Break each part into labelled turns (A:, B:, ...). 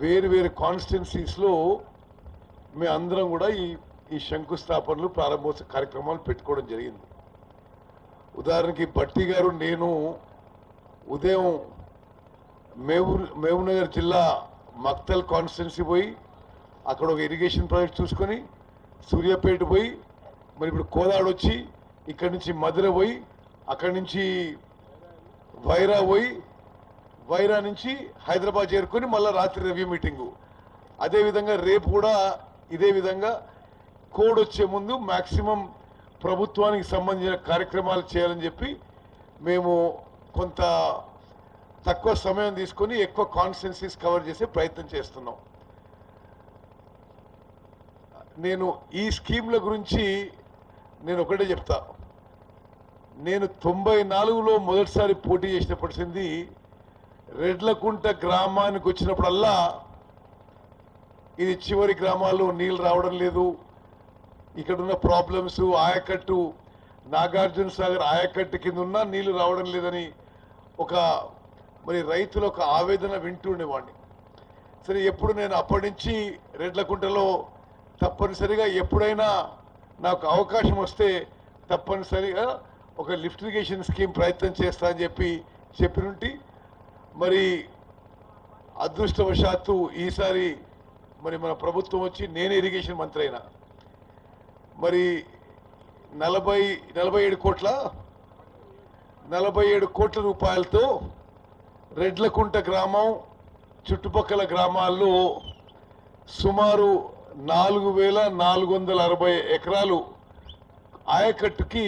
A: వేరు వేరు కాన్స్టిట్యున్సీస్లో మీ అందరం కూడా ఈ శంకుస్థాపనలు ప్రారంభోత్సవ కార్యక్రమాలు పెట్టుకోవడం జరిగింది. ఉదాహరణకి భట్టి గారు నేను ఉదయం మహబూబ్నగర్ జిల్లా మక్తల్ కాన్స్టిట్యున్సీ పోయి అక్కడ ఒక ఇరిగేషన్ ప్రాజెక్ట్ చూసుకొని సూర్యాపేట పోయి మరి ఇప్పుడు కోదాడు వచ్చి ఇక్కడి నుంచి మధుర పోయి అక్కడి నుంచి వైరా పోయి వైరా నుంచి హైదరాబాద్ చేరుకొని మళ్ళీ రాత్రి రివ్యూ మీటింగు. అదేవిధంగా రేపు కూడా ఇదే విధంగా కోడ్ వచ్చే ముందు మ్యాక్సిమం ప్రభుత్వానికి సంబంధించిన కార్యక్రమాలు చేయాలని చెప్పి మేము కొంత తక్కువ సమయం తీసుకొని ఎక్కువ కాన్స్టిట్యున్సీస్ కవర్ చేసే ప్రయత్నం చేస్తున్నాం. నేను ఈ స్కీమ్ల గురించి నేను ఒకటే చెప్తా. నేను 94లో మొదటిసారి పోటీ చేసినప్పటిసింది రెడ్లకుంట గ్రామానికి వచ్చినప్పుడల్లా ఇది చివరి గ్రామాల్లో నీళ్ళు రావడం లేదు, ఇక్కడున్న ప్రాబ్లమ్స్, ఆయకట్టు నాగార్జున సాగర్ ఆయకట్టు కింద ఉన్న నీళ్లు రావడం లేదని ఒక మరి రైతుల ఒక ఆవేదన వింటుండేవాడిని. సరే ఎప్పుడు నేను అప్పటి నుంచి రెడ్లకుంటలో తప్పనిసరిగా ఎప్పుడైనా నాకు అవకాశం వస్తే తప్పనిసరిగా ఒక లిఫ్ట్ ఇరిగేషన్ స్కీమ్ ప్రయత్నం చేస్తా అని చెప్పినుంటి మరి అదృష్టవశాత్తు ఈసారి మరి మన ప్రభుత్వం వచ్చి నేనే ఇరిగేషన్ మంత్రి అయినా. మరి 47 కోట్ల రూపాయలతో రెడ్లకుంట గ్రామం చుట్టుపక్కల గ్రామాల్లో సుమారు 4,460 ఎకరాలు ఆయకట్టుకి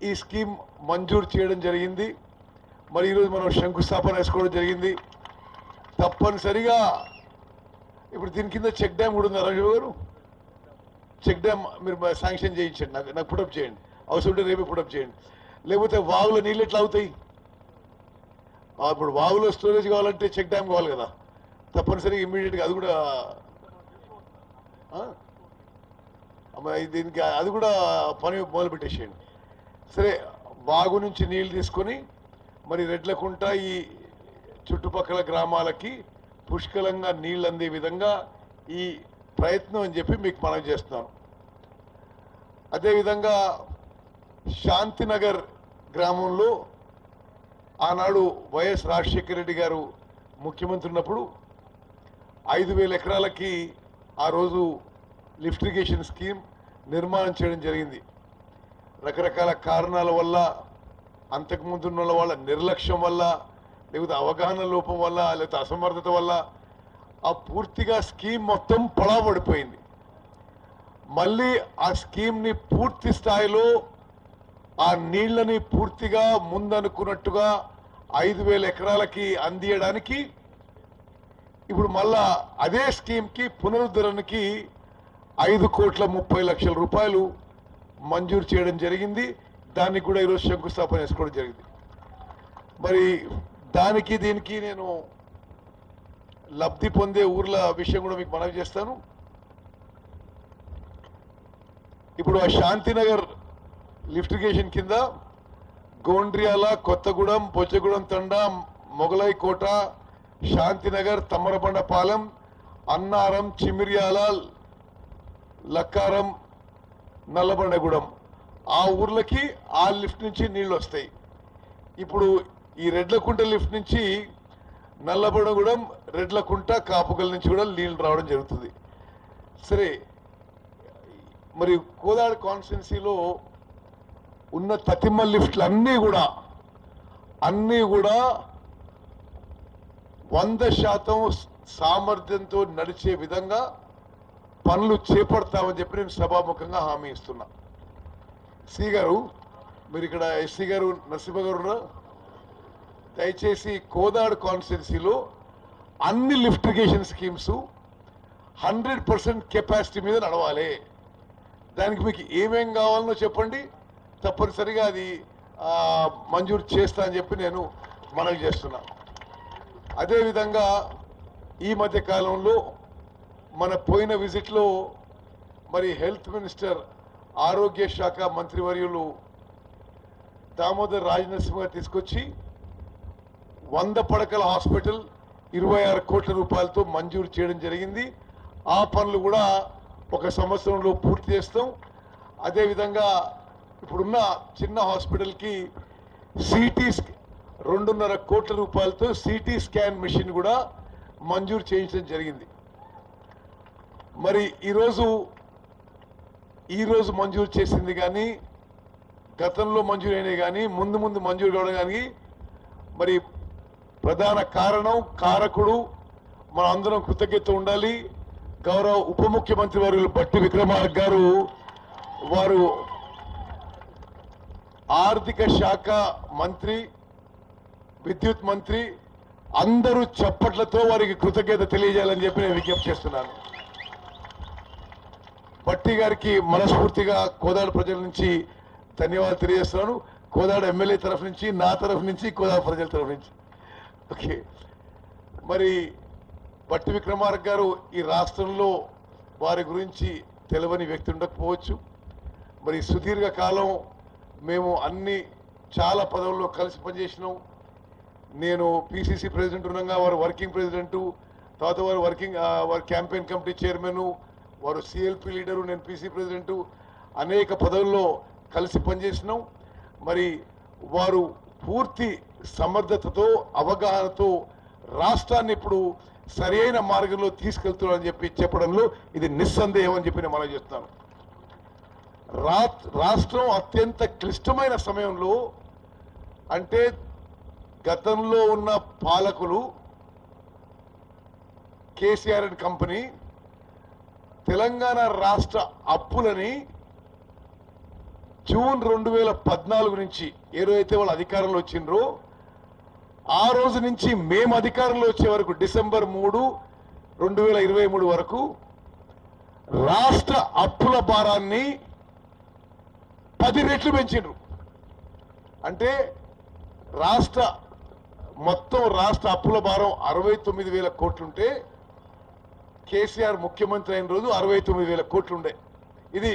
A: ఈ స్కీమ్ మంజూరు చేయడం జరిగింది. మరి ఈరోజు మనం శంకుస్థాపన వేసుకోవడం జరిగింది. తప్పనిసరిగా ఇప్పుడు దీని కింద చెక్ డ్యామ్ కూడా ఉంది. రాజు గారు చెక్ డ్యామ్ మీరు శాంక్షన్ చేయించండి, నాకు పుటప్ చేయండి, అవసరం ఉంటే రేపు పుటప్ చేయండి. లేకపోతే వాగులో నీళ్ళు ఎట్లా అవుతాయి? ఇప్పుడు వాగులో స్టోరేజ్ కావాలంటే చెక్ డ్యామ్ కావాలి కదా, తప్పనిసరిగా ఇమ్మీడియట్గా అది కూడా దీనికి అది కూడా పని మొదలు పెట్టేసేయండి. సరే వాగు నుంచి నీళ్ళు తీసుకొని మరి రెడ్లకుంట ఈ చుట్టుపక్కల గ్రామాలకి పుష్కలంగా నీళ్ళు అందే విధంగా ఈ ప్రయత్నం అని చెప్పి మీకు మనవి చేస్తున్నాను. అదేవిధంగా శాంతినగర్ గ్రామంలో ఆనాడు వైఎస్ రాజశేఖర రెడ్డి గారు ముఖ్యమంత్రి ఉన్నప్పుడు 5,000 ఎకరాలకి ఆ రోజు లిఫ్ట్ ఇరిగేషన్ స్కీమ్ నిర్మాణం చేయడం జరిగింది. రకరకాల కారణాల వల్ల, అంతకుముందు ఉన్న వాళ్ళ నిర్లక్ష్యం వల్ల, లేకపోతే అవగాహన లోపం వల్ల, లేకపోతే అసమర్థత వల్ల ఆ పూర్తిగా స్కీమ్ మొత్తం పడవబడిపోయింది. మళ్ళీ ఆ స్కీమ్ని పూర్తి స్థాయిలో ఆ నీళ్లని పూర్తిగా ముందనుకున్నట్టుగా 5,000 ఎకరాలకి అందియడానికి ఇప్పుడు మళ్ళా అదే స్కీమ్కి పునరుద్ధరణకి 5,30,00,000 రూపాయలు మంజూరు చేయడం జరిగింది. దానికి కూడా ఈరోజు శంకుస్థాపన చేసుకోవడం జరిగింది. మరి దానికి దీనికి నేను లబ్ధి పొందే ఊర్ల విషయం కూడా మీకు మనవి చేస్తాను. ఇప్పుడు ఆ శాంతినగర్ లిఫ్ట్ ఇరిగేషన్ కింద గోండ్రియాల, కొత్తగూడెం, బొచ్చగూడెం తండా, మొగలై కోట, శాంతినగర్, తమ్మరబండపాలెం, అన్నారం, చిమిర్యాల, లక్కారం, నల్లబండగూడెం ఆ ఊర్లకి ఆ లిఫ్ట్ నుంచి నీళ్లు వస్తాయి. ఇప్పుడు ఈ రెడ్లకుంట లిఫ్ట్ నుంచి నల్లబండగూడెం, రెడ్లకుంట, కాపుగల్ నుంచి కూడా నీళ్లు రావడం జరుగుతుంది. సరే మరి కోదాడ కాన్స్టిట్యున్సీలో ఉన్న తతిమ్మ లిఫ్ట్లు అన్నీ కూడా 100% సామర్థ్యంతో నడిచే విధంగా పనులు చేపడతామని చెప్పి నేను సభాముఖంగా హామీ ఇస్తున్నా. సి గారు మీరు ఇక్కడ ఎస్సీ గారు నరసింహ గారు దయచేసి కోదాడు కాన్స్టిట్యున్సీలో అన్ని లిఫ్ట్ ఇరిగేషన్ స్కీమ్స్ 100% కెపాసిటీ మీద నడవాలి. దానికి మీకు ఏమేం కావాలనో చెప్పండి, తప్పనిసరిగా అది మంజూరు చేస్తా అని చెప్పి నేను మనవి చేస్తున్నా. అదేవిధంగా ఈ మధ్య కాలంలో మన పోయిన విజిట్లో మరి హెల్త్ మినిస్టర్, ఆరోగ్య శాఖ మంత్రివర్యులు దామోదర్ రాజనరసింహ తీసుకొచ్చి 100 పడకల హాస్పిటల్ 26 కోట్ల రూపాయలతో మంజూరు చేయడం జరిగింది. ఆ పనులు కూడా 1 సంవత్సరంలో పూర్తి చేస్తాం. అదేవిధంగా ఇప్పుడున్న చిన్న హాస్పిటల్కి సిటీ 2.5 కోట్ల రూపాయలతో సిటీ స్కాన్ మెషిన్ కూడా మంజూరు చేయించడం జరిగింది. మరి ఈరోజు మంజూరు చేసింది కానీ గతంలో మంజూరు అయినాయి కానీ ముందు మంజూరు కావడం కానీ మరి ప్రధాన కారకుడు మన అందరం కృతజ్ఞత ఉండాలి. గౌరవ ఉప ముఖ్యమంత్రి వర్యులు బట్టి విక్రమార్క గారు, వారు ఆర్థిక శాఖ మంత్రి, విద్యుత్ మంత్రి, అందరూ చప్పట్లతో వారికి కృతజ్ఞత తెలియజేయాలని చెప్పి నేను విజ్ఞప్తి చేస్తున్నాను. బట్టి గారికి మనస్ఫూర్తిగా కోదాడ ప్రజల నుంచి ధన్యవాదాలు తెలియజేస్తున్నాను. కోదాడ ఎమ్మెల్యే తరఫు నుంచి, నా తరఫు నుంచి, కోదాడ ప్రజల తరఫు నుంచి. ఓకే, మరి బట్టి విక్రమార్క గారు ఈ రాష్ట్రంలో వారి గురించి తెలియని వ్యక్తి ఉండకపోవచ్చు. మరి సుదీర్ఘ కాలం మేము చాలా పదవుల్లో కలిసి పనిచేసినాం. నేను పిసిసి ప్రెసిడెంట్ ఉండగా వారు వర్కింగ్ ప్రెసిడెంటు, తర్వాత వారు క్యాంపెయిన్ కమిటీ చైర్మన్, వారు సిఎల్పి లీడరు, నేను పిసి ప్రెసిడెంటు, అనేక పదవుల్లో కలిసి పనిచేసినాం. మరి వారు పూర్తి సమర్థతతో, అవగాహనతో రాష్ట్రాన్ని ఇప్పుడు సరైన మార్గంలో తీసుకెళ్తున్నారని చెప్పి చెప్పడంలో ఇది నిస్సందేహం అని చెప్పి నేను మనం చేస్తాను. రాష్ట్రం అత్యంత క్లిష్టమైన సమయంలో, అంటే గతంలో ఉన్న పాలకులు కేసీఆర్ అండ్ కంపెనీ తెలంగాణ రాష్ట్ర అప్పులని జూన్ 2014 నుంచి ఏదైతే వాళ్ళు అధికారంలో వచ్చిండ్రో ఆ రోజు నుంచి మేము అధికారంలో వచ్చే వరకు డిసెంబర్ 3, 2023 వరకు రాష్ట్ర అప్పుల భారాన్ని 10 రెట్లు పెంచిండ్రు. అంటే మొత్తం రాష్ట్ర అప్పుల భారం 69,000 కోట్లుంటే కేసీఆర్ ముఖ్యమంత్రి అయిన రోజు 69,000 కోట్లుండే. ఇది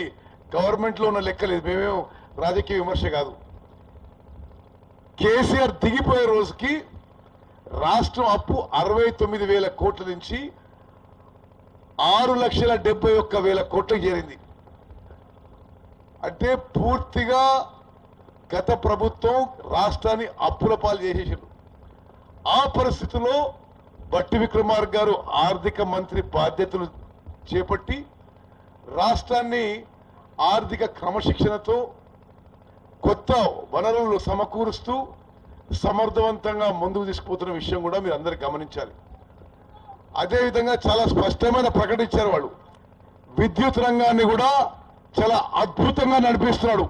A: గవర్నమెంట్లో ఉన్న లెక్కలేదు, మేమేం రాజకీయ విమర్శ కాదు. కేసీఆర్ దిగిపోయే రోజుకి రాష్ట్రం అప్పు 69,000 కోట్ల నుంచి 6,71,000 కోట్లకు చేరింది. అంటే పూర్తిగా గత ప్రభుత్వం రాష్ట్రాన్ని అప్పుల పాలు చేసేసారు. ఆ పరిస్థితుల్లో బట్టి విక్రమార్క గారు ఆర్థిక మంత్రి బాధ్యతలు చేపట్టి రాష్ట్రాన్ని ఆర్థిక క్రమశిక్షణతో కొత్త వనరులు సమకూరుస్తూ సమర్థవంతంగా ముందుకు తీసుకుపోతున్న విషయం కూడా మీరు అందరూ గమనించాలి. అదేవిధంగా చాలా స్పష్టమైన ప్రకటన ఇచ్చారు వాళ్ళు. విద్యుత్ రంగాన్ని కూడా చాలా అద్భుతంగా నడిపిస్తున్నాడు.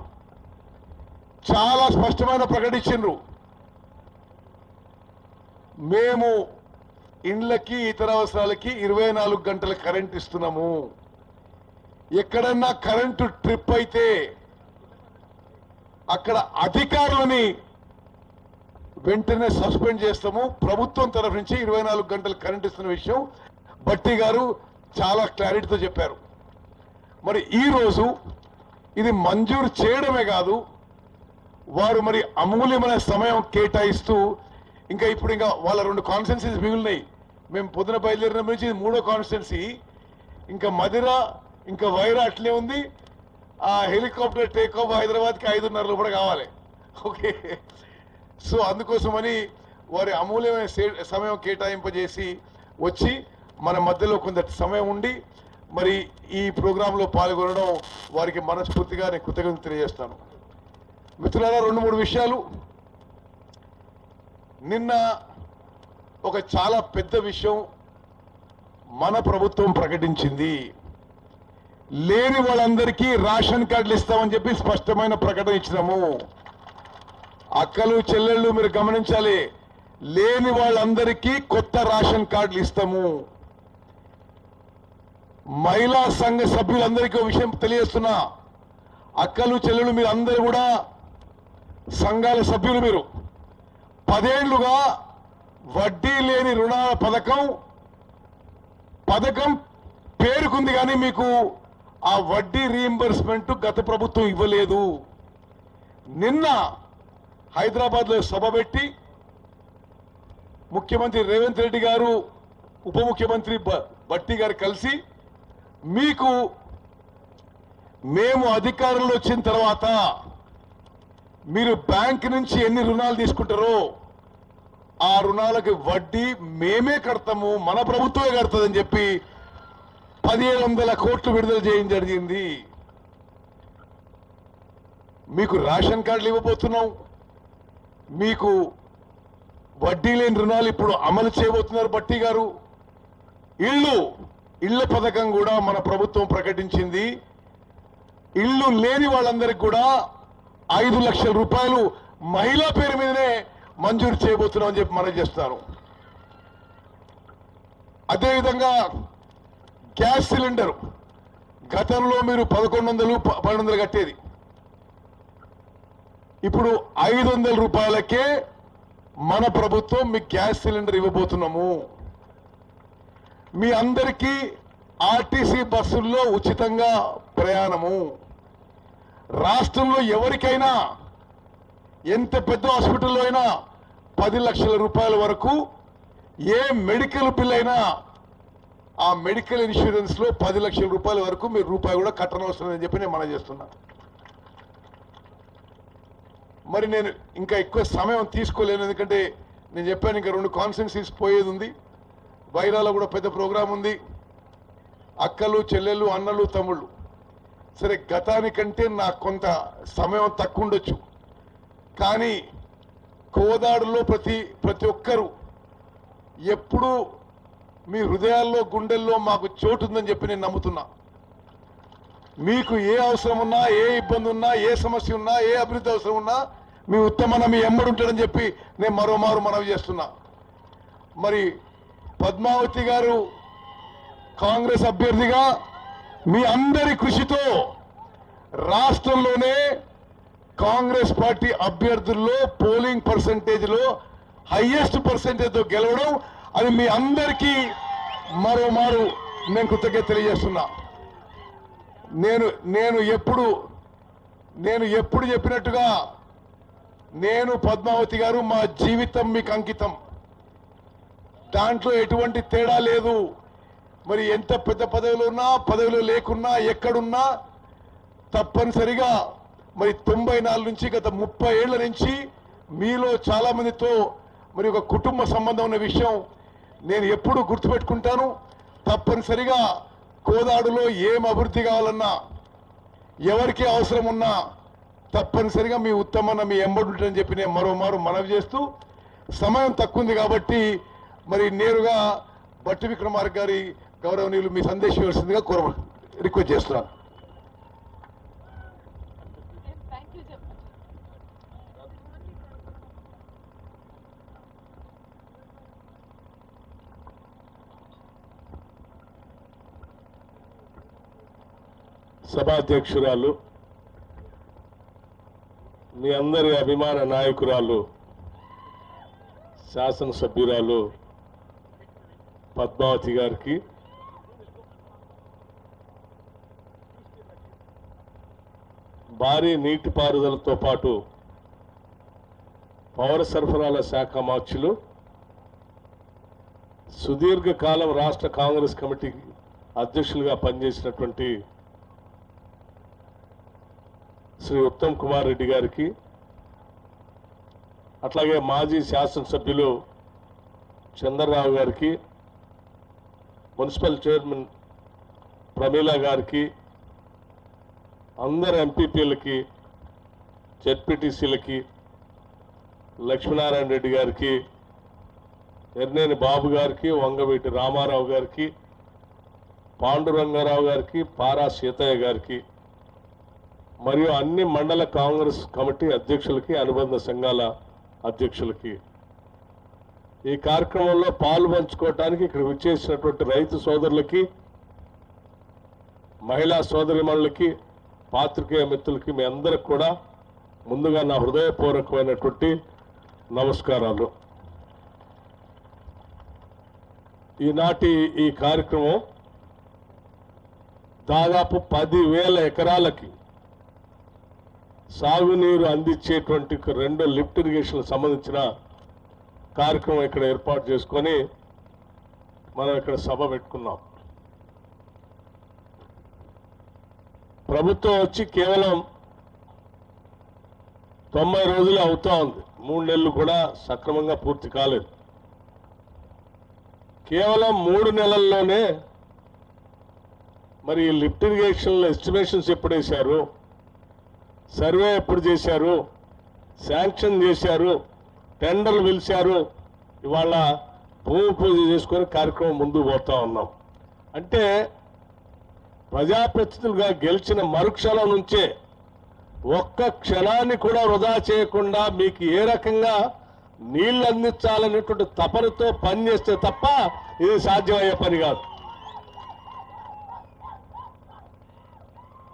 A: చాలా స్పష్టమైన ప్రకటన ఇచ్చిండ్రు. మేము ఇండ్లకి ఇతర అవసరాలకి 24 గంటల కరెంట్ ఇస్తున్నాము. ఎక్కడన్నా కరెంటు ట్రిప్ అయితే అక్కడ అధికారులని వెంటనే సస్పెండ్ చేస్తాము. ప్రభుత్వం తరఫు నుంచి 24 గంటలు కరెంట్ ఇస్తున్న విషయం బట్టి గారు చాలా క్లారిటీతో చెప్పారు. మరి ఈరోజు ఇది మంజూరు చేయడమే కాదు, వారు మరి అమూల్యమైన సమయం కేటాయిస్తూ ఇంకా వాళ్ళ 2 కాన్స్టిట్యున్సీస్ మిగిలినాయి. మేము పొద్దున బయలుదేరిన నుంచి 3వ కాన్స్టిట్యున్సీ, ఇంకా మదిర, ఇంకా వైరా అట్లే ఉంది. ఆ హెలికాప్టర్ టేక్ ఆఫ్ హైదరాబాద్కి 5:30 కూడా కావాలి. ఓకే, సో అందుకోసమని వారి అమూల్యమైన సమయం కేటాయింపజేసి వచ్చి మన మధ్యలో కొంత సమయం ఉండి మరి ఈ ప్రోగ్రాంలో పాల్గొనడం వారికి మనస్ఫూర్తిగా నేను కృతజ్ఞతలు తెలియజేస్తాను. మిత్రులారా, 2-3 విషయాలు. నిన్న ఒక చాలా పెద్ద విషయం మన ప్రభుత్వం ప్రకటించింది. లేని వాళ్ళందరికీ రేషన్ కార్డులు ఇస్తామని చెప్పి స్పష్టమైన ప్రకటన ఇచ్చినాము. అక్కలు చెల్లెళ్ళు మీరు గమనించాలి, లేని వాళ్ళందరికీ కొత్త రేషన్ కార్డులు ఇస్తాము. మహిళా సంఘ సభ్యులందరికీ ఒక విషయం తెలియజేస్తున్నా, అక్కలు చెల్లెళ్ళు మీరు అందరూ కూడా సంఘాల సభ్యులు. మీరు 10 ఏళ్లుగా వడ్డీ లేని రుణాల పథకం పేరుకుంది, కానీ మీకు ఆ వడ్డీ రీయింబర్స్మెంట్ గత ప్రభుత్వం ఇవ్వలేదు. నిన్న హైదరాబాద్లో సభ పెట్టి ముఖ్యమంత్రి రేవంత్ రెడ్డి గారు, ఉప ముఖ్యమంత్రి భట్టి గారు కలిసి మీకు మేము అధికారంలో వచ్చిన తర్వాత మీరు బ్యాంక్ నుంచి ఎన్ని రుణాలు తీసుకుంటారో ఆ రుణాలకు వడ్డీ మేమే కడతాము, మన ప్రభుత్వమే కడతదని చెప్పి 1700 కోట్లు విడుదల చేయడం జరిగింది. మీకు రేషన్ కార్డులు ఇవ్వబోతున్నాం, మీకు వడ్డీ లేని రుణాలు ఇప్పుడు అమలు చేయబోతున్నారు భట్టి గారు. ఇళ్ల పథకం కూడా మన ప్రభుత్వం ప్రకటించింది. ఇల్లు లేని వాళ్ళందరికీ కూడా 5 లక్షల రూపాయలు మహిళా పేరు మీదనే మంజూరు చేయబోతున్నాం అని చెప్పి మనం చేస్తున్నాను. అదేవిధంగా గ్యాస్ సిలిండర్ గతంలో మీరు 1100 కట్టేది, ఇప్పుడు 500 రూపాయలకే మన ప్రభుత్వం మీకు గ్యాస్ సిలిండర్ ఇవ్వబోతున్నాము. మీ అందరికీ ఆర్టీసీ బస్సుల్లో ఉచితంగా ప్రయాణము. రాష్ట్రంలో ఎవరికైనా ఎంత పెద్ద హాస్పిటల్లో అయినా 10 లక్షల రూపాయల వరకు ఏ మెడికల్ బిల్ అయినా ఆ మెడికల్ ఇన్సూరెన్స్ లో 10 లక్షల రూపాయల వరకు మీరు రూపాయి కూడా కట్టనవసరం అని చెప్పి నేను మనం చేస్తున్నా. మరి నేను ఇంకా ఎక్కువ సమయం తీసుకోలేను, ఎందుకంటే నేను చెప్పాను ఇంకా 2 కాన్స్టిట్యున్సీస్ పోయేది ఉంది. వైరాలో కూడా పెద్ద ప్రోగ్రాం ఉంది. అక్కలు, చెల్లెళ్ళు, అన్నలు, తమ్ముళ్ళు. సరే, గతానికంటే నాకు కొంత సమయం తక్కువ ఉండొచ్చు, కానీ కోదాడులో ప్రతి ఒక్కరూ ఎప్పుడూ మీ హృదయాల్లో, గుండెల్లో మాకు చోటు ఉందని చెప్పి నేను నమ్ముతున్నా. మీకు ఏ అవసరం ఉన్నా, ఏ ఇబ్బంది ఉన్నా, ఏ సమస్య ఉన్నా, ఏ అభివృద్ధి అవసరం ఉన్నా మీ ఉత్తమన మీ ఎమ్మడి ఉంటాడని చెప్పి నేను మరోమారు మనవి చేస్తున్నా. మరి పద్మావతి గారు కాంగ్రెస్ అభ్యర్థిగా మీ అందరి కృషితో రాష్ట్రంలోనే కాంగ్రెస్ పార్టీ అభ్యర్థుల్లో పోలింగ్ పర్సంటేజ్లో హైయెస్ట్ పర్సంటేజ్తో గెలవడం, అది మీ అందరికీ మరోమారు నేను కృతజ్ఞత తెలియజేస్తున్నా. నేను ఎప్పుడు చెప్పినట్టుగా నేను, పద్మావతి గారు, మా జీవితం మీకు అంకితం. దాంట్లో ఎటువంటి తేడా లేదు. మరి ఎంత పెద్ద పదవిలో ఉన్నా, పదవిలో లేకున్నా, ఎక్కడున్నా తప్పనిసరిగా మరి 94 నుంచి గత 30 ఏళ్ల నుంచి మీలో చాలా మందితో మరి ఒక కుటుంబ సంబంధం ఉన్న విషయం నేను ఎప్పుడూ గుర్తుపెట్టుకుంటాను. తప్పనిసరిగా కోదాడులో ఏం అభివృద్ధి కావాలన్నా, ఎవరికి అవసరం ఉన్నా తప్పనిసరిగా మీ ఉత్తమన మీ ఎంబడి ఉంటుందని చెప్పి నేను మరోమారు మనవి చేస్తూ, సమయం తక్కువ ఉంది కాబట్టి మరి నేరుగా భట్టి విక్రమార్క గారి గౌరవనీయులు మీ సందేశం ఇవ్వాల్సిందిగా రిక్వెస్ట్ చేస్తున్నాను.
B: సభాధ్యక్షురాలు, మీ అందరి అభిమాన నాయకురాలు, శాసనసభ్యురాలు పద్మావతి గారికి, భారీ నీటిపారుదలతో పాటు పౌర సరఫరాల శాఖ మార్చులు, సుదీర్ఘకాలం రాష్ట్ర కాంగ్రెస్ కమిటీ అధ్యక్షులుగా పనిచేసినటువంటి శ్రీ ఉత్తమ్ కుమార్ రెడ్డి గారికి, అట్లాగే మాజీ శాసనసభ్యులు చంద్రరావు గారికి, మున్సిపల్ చైర్మన్ ప్రమీల గారికి, అందరు ఎంపీపీలకి, జెడ్పీటీసీలకి, లక్ష్మీనారాయణ రెడ్డి గారికి, ఎర్నేని బాబు గారికి, వంగవీటి రామారావు గారికి, పాండురంగారావు గారికి, పారా సీతయ్య గారికి, మరియు అన్ని మండల కాంగ్రెస్ కమిటీ అధ్యక్షులకి, అనుబంధ సంఘాల అధ్యక్షులకి, ఈ కార్యక్రమంలో పాలు పంచుకోవటానికి ఇక్కడ విచ్చేసినటువంటి రైతు సోదరులకి, మహిళా సోదరిమణులకి, పాత్రికేయ మిత్రులకి, మీ అందరికి కూడా ముందుగా నా హృదయపూర్వకమైనటువంటి నమస్కారాలు. ఈనాటి ఈ కార్యక్రమం దాదాపు 10,000 ఎకరాలకి సాగునీరు అందించేటువంటి 2 లిఫ్ట్ ఇరిగేషన్ సంబంధించిన కార్యక్రమం ఇక్కడ ఏర్పాటు చేసుకొని మనం ఇక్కడ సభ పెట్టుకున్నాం. ప్రభుత్వం వచ్చి కేవలం 90 రోజులే అవుతా ఉంది. 3 నెలలు కూడా సక్రమంగా పూర్తి కాలేదు. కేవలం 3 నెలల్లోనే మరి లిఫ్ట్ ఇరిగేషన్లో ఎస్టిమేషన్స్ ఎప్పుడు వేశారు, సర్వే ఎప్పుడు చేశారు, శాంక్షన్ చేశారు, టెండర్లు పిలిచారు, ఇవాళ భూమి పూజ చేసుకొని కార్యక్రమం ముందుకు పోతా ఉన్నాం. అంటే ప్రజాప్రతినిధులుగా గెలిచిన మరుక్షణం నుంచే ఒక్క క్షణాన్ని కూడా వృధా చేయకుండా మీకు ఏ రకంగా నీళ్లు అందించాలనేటువంటి తపనతో పనిచేస్తే తప్ప ఇది సాధ్యమయ్యే పని కాదు.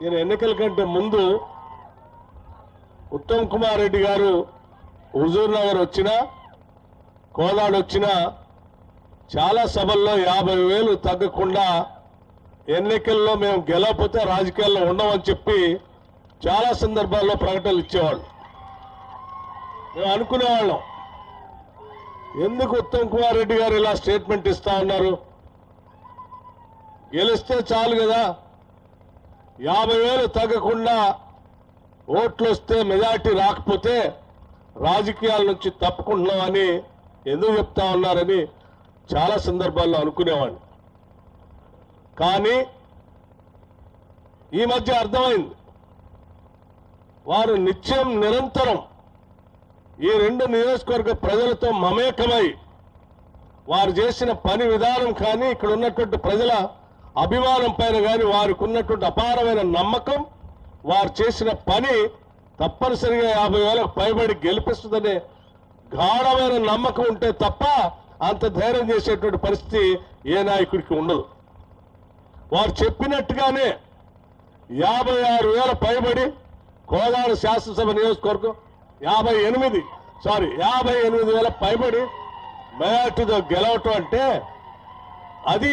B: ఈయన ఎన్నికల కంటే ముందు ఉత్తమ్ కుమార్ రెడ్డి గారు హుజూర్ నగర్ వచ్చినా, కోదాడ వచ్చినా చాలా సభల్లో 50,000 తగ్గకుండా ఎన్నికల్లో మేము గెలవకపోతే రాజకీయాల్లో ఉండమని చెప్పి చాలా సందర్భాల్లో ప్రకటనలు ఇచ్చేవాళ్ళు. మేము అనుకునేవాళ్ళం, ఎందుకు ఉత్తమ్ కుమార్ రెడ్డి గారు ఇలా స్టేట్మెంట్ ఇస్తా ఉన్నారు, గెలిస్తే చాలు కదా, 50,000 తగ్గకుండా ఓట్లు వస్తే మెజార్టీ రాకపోతే రాజకీయాల నుంచి తప్పుకుంటున్నామని ఎందుకు చెప్తా ఉన్నారని చాలా సందర్భాల్లో అనుకునేవాడిని. కానీ ఈ మధ్య అర్థమైంది, వారు నిత్యం నిరంతరం ఈ 2 నియోజకవర్గ ప్రజలతో మమేకమై వారు చేసిన పని విధానం కానీ, ఇక్కడ ఉన్నటువంటి ప్రజల అభిమానం పైన కానీ వారికి ఉన్నటువంటి అపారమైన నమ్మకం, వారు చేసిన పని తప్పనిసరిగా 50,000 పైబడి గెలిపిస్తుందనే గాఢమైన నమ్మకం ఉంటే తప్ప అంత ధైర్యం చేసేటువంటి పరిస్థితి ఏ నాయకుడికి ఉండదు. వారు చెప్పినట్టుగానే 56,000 పైబడి కోదాడ శాసనసభ నియోజకవర్గం 58,000 పైబడి మెజార్టీతో గెలవటం అంటే అది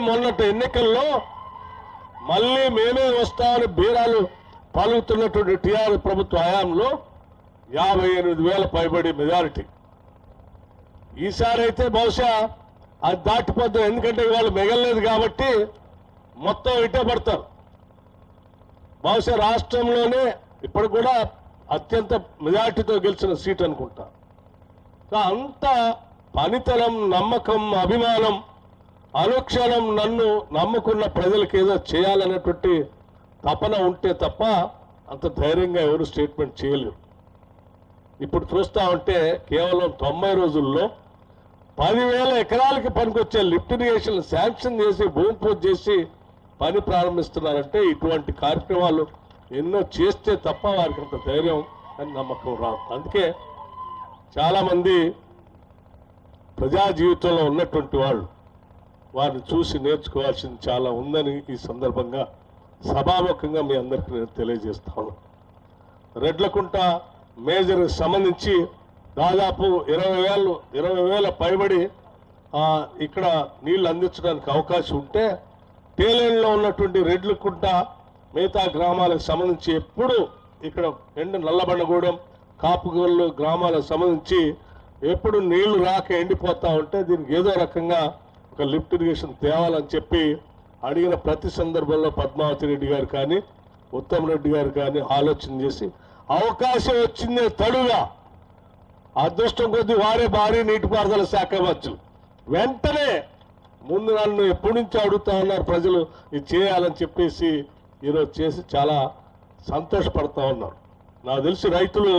B: మొన్నటి ఎన్నికల్లో మళ్ళీ మేమే వస్తామని బీరాలు పలుకుతున్నటువంటి టీఆర్ఎస్ ప్రభుత్వ హయాంలో 58,000 పైబడి మెజారిటీ. ఈసారి అయితే బహుశా అది దాటిపోతాం, ఎందుకంటే వాళ్ళు మిగలలేదు కాబట్టి మొత్తం ఇటే పడతారు. బహుశా రాష్ట్రంలోనే ఇప్పుడు కూడా అత్యంత మెజార్టీతో గెలిచిన సీట్ అనుకుంటా. అంత పనితనం, నమ్మకం, అభిమానం, అనుక్షణం నన్ను నమ్ముకున్న ప్రజలకు ఏదో చేయాలనేటువంటి తపన ఉంటే తప్ప అంత ధైర్యంగా ఎవరు స్టేట్మెంట్ చేయలేరు. ఇప్పుడు చూస్తా ఉంటే కేవలం 90 రోజుల్లో 10,000 ఎకరాలకి పనికొచ్చే లిఫ్ట్ ఇరిగేషన్ శాంక్షన్ చేసి భూమి పూజ చేసి పని ప్రారంభిస్తున్నారంటే ఇటువంటి కార్యక్రమాలు ఎన్నో చేస్తే తప్ప వారికి అంత ధైర్యం అని నమ్మకం రాదు. అందుకే చాలామంది ప్రజా జీవితంలో ఉన్నటువంటి వాళ్ళు వారిని చూసి నేర్చుకోవాల్సింది చాలా ఉందని ఈ సందర్భంగా సభాముఖంగా మీ అందరికీ నేను తెలియజేస్తాను. రెడ్లకుంట మేజర్కి సంబంధించి దాదాపు 20,000 పైబడి ఇక్కడ నీళ్లు అందించడానికి అవకాశం ఉంటే, తేలేరులో ఉన్నటువంటి రెడ్లకుంట మిగతా గ్రామాలకు సంబంధించి ఎప్పుడు ఇక్కడ నల్లబండగూడెం, కాపుగోళ్ళు గ్రామాలకు సంబంధించి ఎప్పుడు నీళ్లు రాక ఎండిపోతా ఉంటే దీనికి ఏదో రకంగా ఒక లిఫ్ట్ ఇరిగేషన్ తేవాలని చెప్పి అడిగిన ప్రతి సందర్భంలో పద్మావతి రెడ్డి గారు కానీ, ఉత్తమ్ రెడ్డి గారు కానీ ఆలోచన చేసి అవకాశం వచ్చిందే తడుగా, అదృష్టం కొద్దీ వారే భారీ నీటిపారుదల శాఖ వచ్చు వెంటనే ముందు నన్ను ఎప్పటి నుంచి అడుగుతా ఉన్నారు ప్రజలు ఇది చేయాలని చెప్పేసి ఈరోజు చేసి చాలా సంతోషపడతా ఉన్నారు. నాకు తెలిసి రైతులు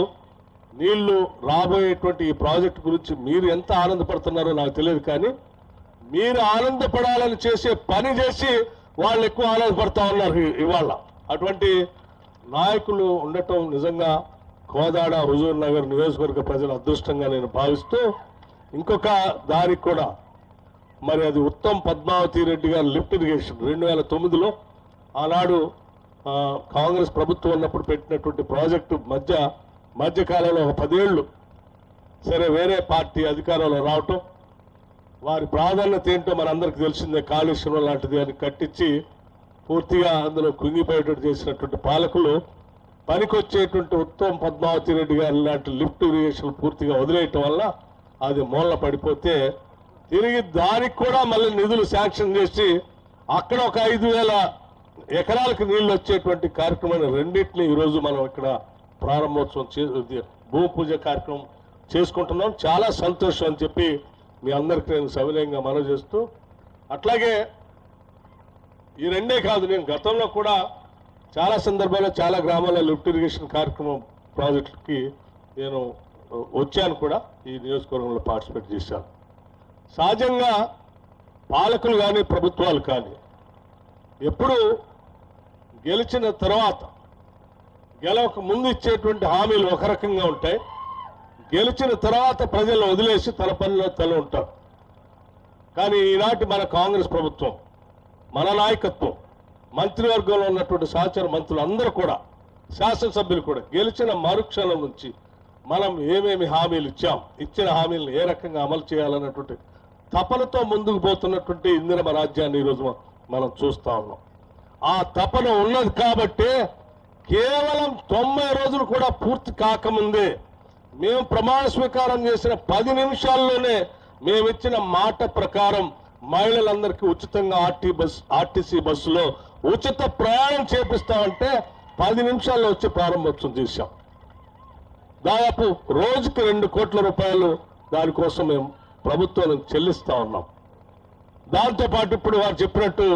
B: నీళ్లు రాబోయేటువంటి ఈ ప్రాజెక్టు గురించి మీరు ఎంత ఆనందపడుతున్నారో నాకు తెలియదు, కానీ మీరు ఆనందపడాలని చేసే పని చేసి వాళ్ళు ఎక్కువ ఆనందపడతా ఉన్నారు ఇవాళ. అటువంటి నాయకులు ఉండటం నిజంగా కోదాడ, హుజూర్ నగర్ నియోజకవర్గ ప్రజల అదృష్టంగా నేను భావిస్తూ, ఇంకొక దానికి కూడా మరి అది ఉత్తమ్ పద్మావతి రెడ్డి గారు లిఫ్ట్ ఇరిగేషన్ 2009లో ఆనాడు కాంగ్రెస్ ప్రభుత్వం ఉన్నప్పుడు పెట్టినటువంటి ప్రాజెక్టు మధ్యకాలంలో ఒక 10 ఏళ్ళు సరే వేరే పార్టీ అధికారంలో రావటం, వారి ప్రాధాన్యత ఏంటో మనందరికీ తెలిసిందే, కాళేశ్వరం లాంటిది అని కట్టించి పూర్తిగా అందులో కుంగిపోయేటట్టు చేసినటువంటి పాలకులు పనికొచ్చేటువంటి ఉత్తమ్ పద్మావతి రెడ్డి గారి లాంటి లిఫ్ట్ ఇరిగేషన్ పూర్తిగా వదిలేయటం వల్ల అది మూలన పడిపోతే తిరిగి దానికి కూడా మళ్ళీ నిధులు శాంక్షన్ చేసి అక్కడ ఒక 5,000 ఎకరాలకు నీళ్లు వచ్చేటువంటి కార్యక్రమాన్ని రెండింటిని ఈరోజు మనం ఇక్కడ ప్రారంభోత్సవం భూమి పూజ కార్యక్రమం చేసుకుంటున్నాం. చాలా సంతోషం అని చెప్పి మీ అందరికీ నేను సవినయంగా మనవి చేస్తూ, అట్లాగే ఈ రెండే కాదు, నేను గతంలో కూడా చాలా సందర్భాల్లో చాలా గ్రామాల్లో లిఫ్ట్ ఇరిగేషన్ కార్యక్రమం ప్రాజెక్టుకి నేను వచ్చాను కూడా, ఈ నియోజకవర్గంలో పార్టిసిపేట్ చేశాను. సహజంగా పాలకులు కానీ ప్రభుత్వాలు కానీ ఎప్పుడు గెలిచిన తర్వాత గెలవక ముందు ఇచ్చేటువంటి హామీలు ఒక రకంగా ఉంటాయి, గెలిచిన తర్వాత ప్రజలు వదిలేసి తన పనిలో తల ఉంటారు. కానీ ఈనాటి మన కాంగ్రెస్ ప్రభుత్వం, మన నాయకత్వం, మంత్రివర్గంలో ఉన్నటువంటి సహచర మంత్రులు అందరూ కూడా, శాసనసభ్యులు కూడా గెలిచిన మరుక్షణం నుంచి మనం ఏమేమి హామీలు ఇచ్చిన హామీలను ఏ రకంగా అమలు చేయాలన్నటువంటి తపనతో ముందుకు పోతున్నటువంటి ఇందిరమ రాజ్యాన్ని ఈరోజు మనం చూస్తా ఉన్నాం. ఆ తపన ఉన్నది కాబట్టే కేవలం 90 రోజులు కూడా పూర్తి కాకముందే మేము ప్రమాణ స్వీకారం చేసిన 10 నిమిషాల్లోనే మేమిచ్చిన మాట ప్రకారం మహిళలందరికీ ఉచితంగా ఆర్టీసీ బస్సులో ఉచిత ప్రయాణం చేపిస్తామంటే 10 నిమిషాల్లో వచ్చి ప్రారంభోత్సవం చేశాం. దాదాపు రోజుకి 2 కోట్ల రూపాయలు దానికోసం మేము ప్రభుత్వం చెల్లిస్తా ఉన్నాం. దాంతోపాటు ఇప్పుడు వారు చెప్పినట్టు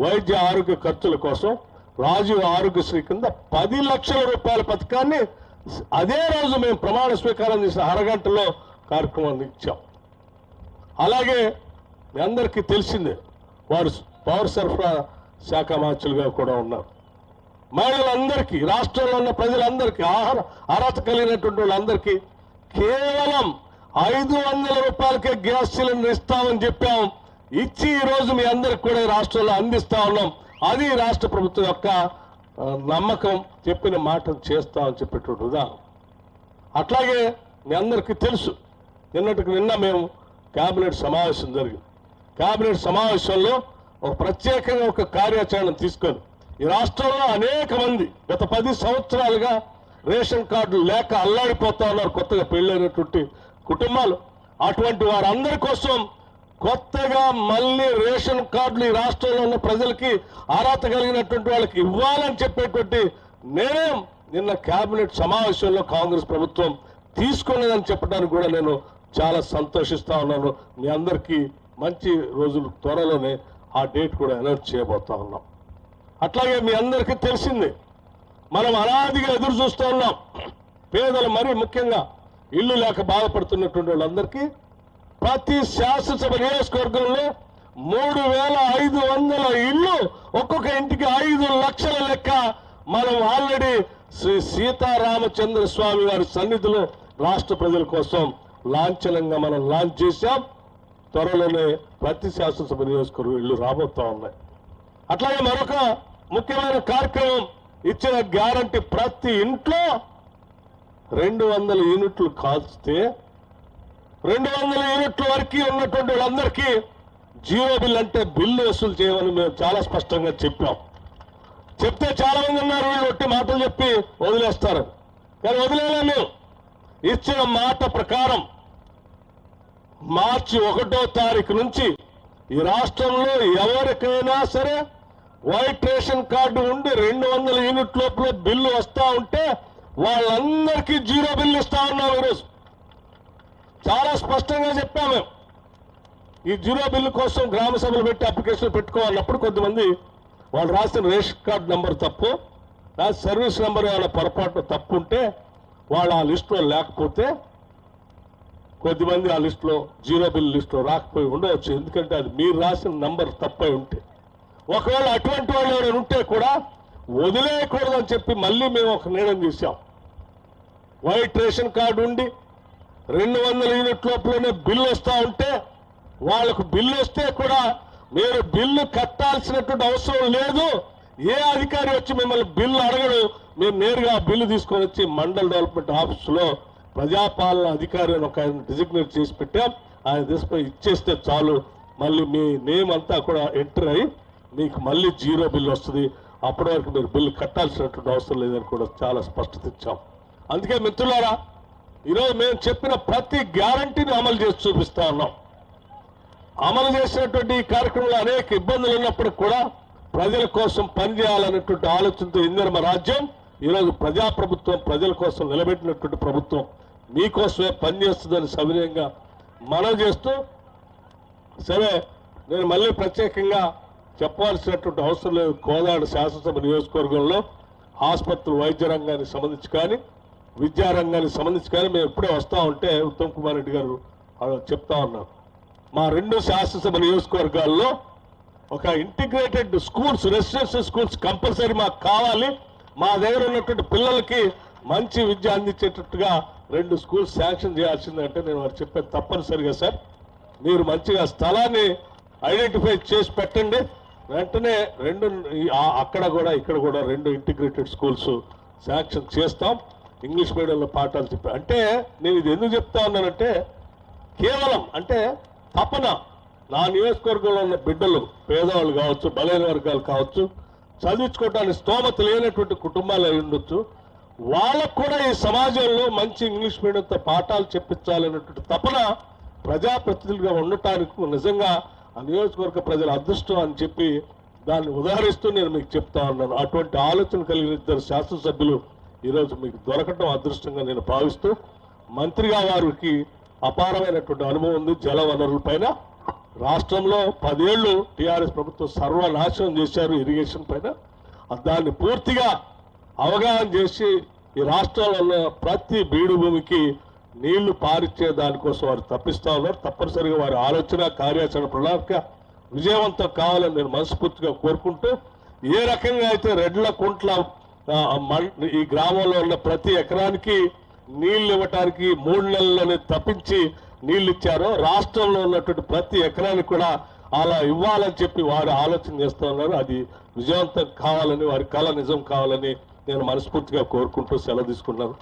B: వైద్య ఆరోగ్య ఖర్చుల కోసం రాజీవ్ ఆరోగ్యశ్రీ కింద 10 లక్షల రూపాయల పథకాన్ని అదే రోజు మేము ప్రమాణ స్వీకారం చేసిన అరగంటలో కార్యక్రమాన్ని ఇచ్చాం. అలాగే మీ అందరికీ తెలిసిందే, వారు పౌర సరఫరా శాఖ మంత్రులుగా కూడా ఉన్నారు. మహిళలందరికీ, రాష్ట్రంలో ఉన్న ప్రజలందరికీ, అర్హత కలిగినటువంటి వాళ్ళందరికీ కేవలం 500 రూపాయలకే గ్యాస్ సిలిండర్ ఇస్తామని చెప్పాం. ఇచ్చి ఈరోజు మీ అందరికి కూడా రాష్ట్రంలో అందిస్తా ఉన్నాం. అది రాష్ట్ర ప్రభుత్వం యొక్క నమ్మకం, చెప్పిన మాటను చేస్తామని చెప్పేటువంటి ఉదాహరణ. అట్లాగే మీ అందరికీ తెలుసు, నిన్న మేము కేబినెట్ సమావేశం జరిగింది. కేబినెట్ సమావేశంలో ఒక ప్రత్యేకంగా ఒక కార్యాచరణ తీసుకొని ఈ రాష్ట్రంలో అనేక మంది గత 10 సంవత్సరాలుగా రేషన్ కార్డులు లేక అల్లాడిపోతా ఉన్నారు, కొత్తగా పెళ్ళైనటువంటి కుటుంబాలు. అటువంటి వారందరి కోసం కొత్తగా మళ్ళీ రేషన్ కార్డులు ఈ రాష్ట్రంలో ఉన్న ప్రజలకి, అర్హత కలిగినటువంటి వాళ్ళకి ఇవ్వాలని చెప్పేటువంటి నిర్ణయం నిన్న కేబినెట్ సమావేశంలో కాంగ్రెస్ ప్రభుత్వం తీసుకున్నదని చెప్పడానికి కూడా నేను చాలా సంతోషిస్తా ఉన్నాను. మీ అందరికీ మంచి రోజులు త్వరలోనే ఆ డేట్ కూడా అనౌన్స్ చేయబోతా ఉన్నాం. అట్లాగే మీ అందరికీ తెలిసిందే, మనం అనాదిగా ఎదురు చూస్తూ ఉన్నాం. పేదలు మరీ ముఖ్యంగా ఇల్లు లేక బాధపడుతున్నటువంటి వాళ్ళందరికీ ప్రతి శాసనసభ నియోజకవర్గంలో 3,500 ఇళ్ళు, ఒక్కొక్క ఇంటికి 5 లక్షల లెక్క మనం ఆల్రెడీ శ్రీ సీతారామచంద్ర స్వామి వారి సన్నిధిలో రాష్ట్ర ప్రజల కోసం లాంఛనంగా మనం లాంచ్ చేశాం. త్వరలోనే ప్రతి శాసనసభ నియోజకవర్గం ఇళ్ళు రాబోతా ఉన్నాయి. అట్లాగే మరొక ముఖ్యమైన కార్యక్రమం, ఇచ్చిన గ్యారంటీ ప్రతి ఇంట్లో 200 యూనిట్లు కాల్స్తే 200 యూనిట్ల వరకు ఉన్నటువంటి వాళ్ళందరికీ జీరో బిల్ అంటే బిల్లు వసూలు చేయమని మేము చాలా స్పష్టంగా చెప్పాం. చెప్తే చాలా మంది ఉన్నారు, వీళ్ళు ఒట్టి మాటలు చెప్పి వదిలేస్తారు. కానీ వదిలేలేము. మేము ఇచ్చిన మాట ప్రకారం మార్చి 1వ తారీఖు నుంచి ఈ రాష్ట్రంలో ఎవరికైనా సరే వైట్ రేషన్ కార్డు ఉండి 200 యూనిట్ లోపల బిల్లు వస్తా ఉంటే వాళ్ళందరికీ జీరో బిల్లు ఇస్తా ఉన్నాం. ఈరోజు చాలా స్పష్టంగా చెప్పాము. ఈ జీరో బిల్లు కోసం గ్రామ సభలు పెట్టి అప్లికేషన్ పెట్టుకోవాలన్నప్పుడు కొంతమంది వాళ్ళు రాసిన రేషన్ కార్డు నెంబర్ తప్పు, సర్వీస్ నెంబర్ ఏమైనా పొరపాటు తప్పు ఉంటే వాళ్ళు ఆ లిస్టులో లేకపోతే కొద్దిమంది ఆ లిస్టులో జీరో బిల్ లిస్టులో రాకపోయి ఉండవచ్చు. ఎందుకంటే అది మీరు రాసిన నంబర్ తప్పై ఉంటే. ఒకవేళ అటువంటి వాళ్ళు ఎవరైనా ఉంటే కూడా వదిలేయకూడదని చెప్పి మళ్ళీ మేము ఒక నిర్ణయం చేశాం. వైట్ రేషన్ కార్డు ఉండి 200 యూనిట్ లోపలనే బిల్లు వస్తూ ఉంటే వాళ్ళకు బిల్లు వస్తే కూడా మీరు బిల్లు కట్టాల్సినటువంటి అవసరం లేదు. ఏ అధికారి వచ్చి మిమ్మల్ని బిల్లు అడగడు. మేము నేరుగా బిల్లు తీసుకొని వచ్చి మండల్ డెవలప్మెంట్ ఆఫీసులో ప్రజాపాలన అధికారి అని ఒక ఆయన డిజిగ్నేట్ చేసి పెట్టాం. ఆయన తీసుకొని ఇచ్చేస్తే చాలు, మళ్ళీ మీ నేమ్ అంతా కూడా ఎంటర్ అయ్యి మీకు మళ్ళీ జీరో బిల్లు వస్తుంది. అప్పటి వరకు మీరు బిల్లు కట్టాల్సినటువంటి అవసరం లేదని కూడా చాలా స్పష్టత ఇచ్చాం. అందుకే మిత్రులారా, ఈరోజు మేము చెప్పిన ప్రతి గ్యారంటీని అమలు చేసి చూపిస్తా ఉన్నాం. అమలు చేసినటువంటి ఈ కార్యక్రమంలో అనేక ఇబ్బందులు ఉన్నప్పుడు కూడా ప్రజల కోసం పనిచేయాలనేటువంటి ఆలోచనతో ఇందిరమ రాజ్యం ఈరోజు ప్రజాప్రభుత్వం, ప్రజల కోసం నిలబెట్టినటువంటి ప్రభుత్వం మీకోసమే పనిచేస్తుందని సవినయంగా మనవి చేస్తూ, సరే నేను మళ్ళీ ప్రత్యేకంగా చెప్పాల్సినటువంటి అవసరం లేదు. కోదాడ శాసనసభ నియోజకవర్గంలో ఆసుపత్రులు, వైద్య రంగానికి సంబంధించి కానీ, విద్యారంగానికి సంబంధించి కానీ మేము ఎప్పుడే వస్తా ఉంటే ఉత్తమ్ కుమార్ రెడ్డి గారు చెప్తా ఉన్నారు, మా 2 శాసనసభ నియోజకవర్గాల్లో ఒక integrated schools, residential schools compulsory మాకు కావాలి. మా దగ్గర ఉన్నటువంటి పిల్లలకి మంచి విద్య అందించేటట్టుగా 2 స్కూల్స్ శాంక్షన్ చేయాల్సిందంటే నేను వారు చెప్పేది తప్పనిసరిగా సార్, మీరు మంచిగా స్థలాన్ని ఐడెంటిఫై చేసి పెట్టండి. వెంటనే 2 అక్కడ కూడా ఇక్కడ కూడా 2 ఇంటిగ్రేటెడ్ స్కూల్స్ శాంక్షన్ చేస్తాం. ఇంగ్లీష్ మీడియంలో పాఠాలు చెప్పి అంటే నేను ఇది ఎందుకు చెప్తా ఉన్నానంటే, కేవలం అంటే తపన నా నియోజకవర్గంలో ఉన్న బిడ్డలు, పేదవాళ్ళు కావచ్చు, బలైన వర్గాలు కావచ్చు, చదివించుకోవడానికి స్తోమత లేనటువంటి కుటుంబాలు అయి ఉండొచ్చు, వాళ్ళకు కూడా ఈ సమాజంలో మంచి ఇంగ్లీష్ మీడియంతో పాఠాలు చెప్పించాలనేటువంటి తపన ప్రజాప్రతినిధులుగా ఉండటానికి నిజంగా ఆ నియోజకవర్గ ప్రజల అదృష్టం అని చెప్పి దాన్ని ఉదాహరిస్తూ నేను మీకు చెప్తా ఉన్నాను. అటువంటి ఆలోచన కలిగిన 2 శాసనసభ్యులు ఈరోజు మీకు దొరకటం అదృష్టంగా నేను భావిస్తూ, మంత్రిగా వారికి అపారమైనటువంటి అనుభవం ఉంది జల వనరుల పైన. రాష్ట్రంలో 10 ఏళ్లు టీఆర్ఎస్ ప్రభుత్వం సర్వనాశనం చేశారు ఇరిగేషన్ పైన. దాన్ని పూర్తిగా అవగాహన చేసి ఈ రాష్ట్రంలో ఉన్న ప్రతి బీడు భూమికి నీళ్లు పారిచ్చే దానికోసం వారు తప్పిస్తా ఉన్నారు. తప్పనిసరిగా వారి ఆలోచన, కార్యాచరణ, ప్రణాళిక విజయవంతం కావాలని నేను మనస్ఫూర్తిగా కోరుకుంటూ, ఏ రకంగా అయితే రెడ్లకుంట్ల ఈ గ్రామంలో ఉన్న ప్రతి ఎకరానికి నీళ్లు ఇవ్వటానికి 3 నెలల్లోనే తప్పించి నీళ్లు ఇచ్చారో, రాష్ట్రంలో ఉన్నటువంటి ప్రతి ఎకరానికి కూడా అలా ఇవ్వాలని చెప్పి వారు ఆలోచన చేస్తూ ఉన్నారు. అది విజయవంతం కావాలని, వారి కళ నిజం కావాలని నేను మనస్ఫూర్తిగా కోరుకుంటూ సెలవు తీసుకున్నాను.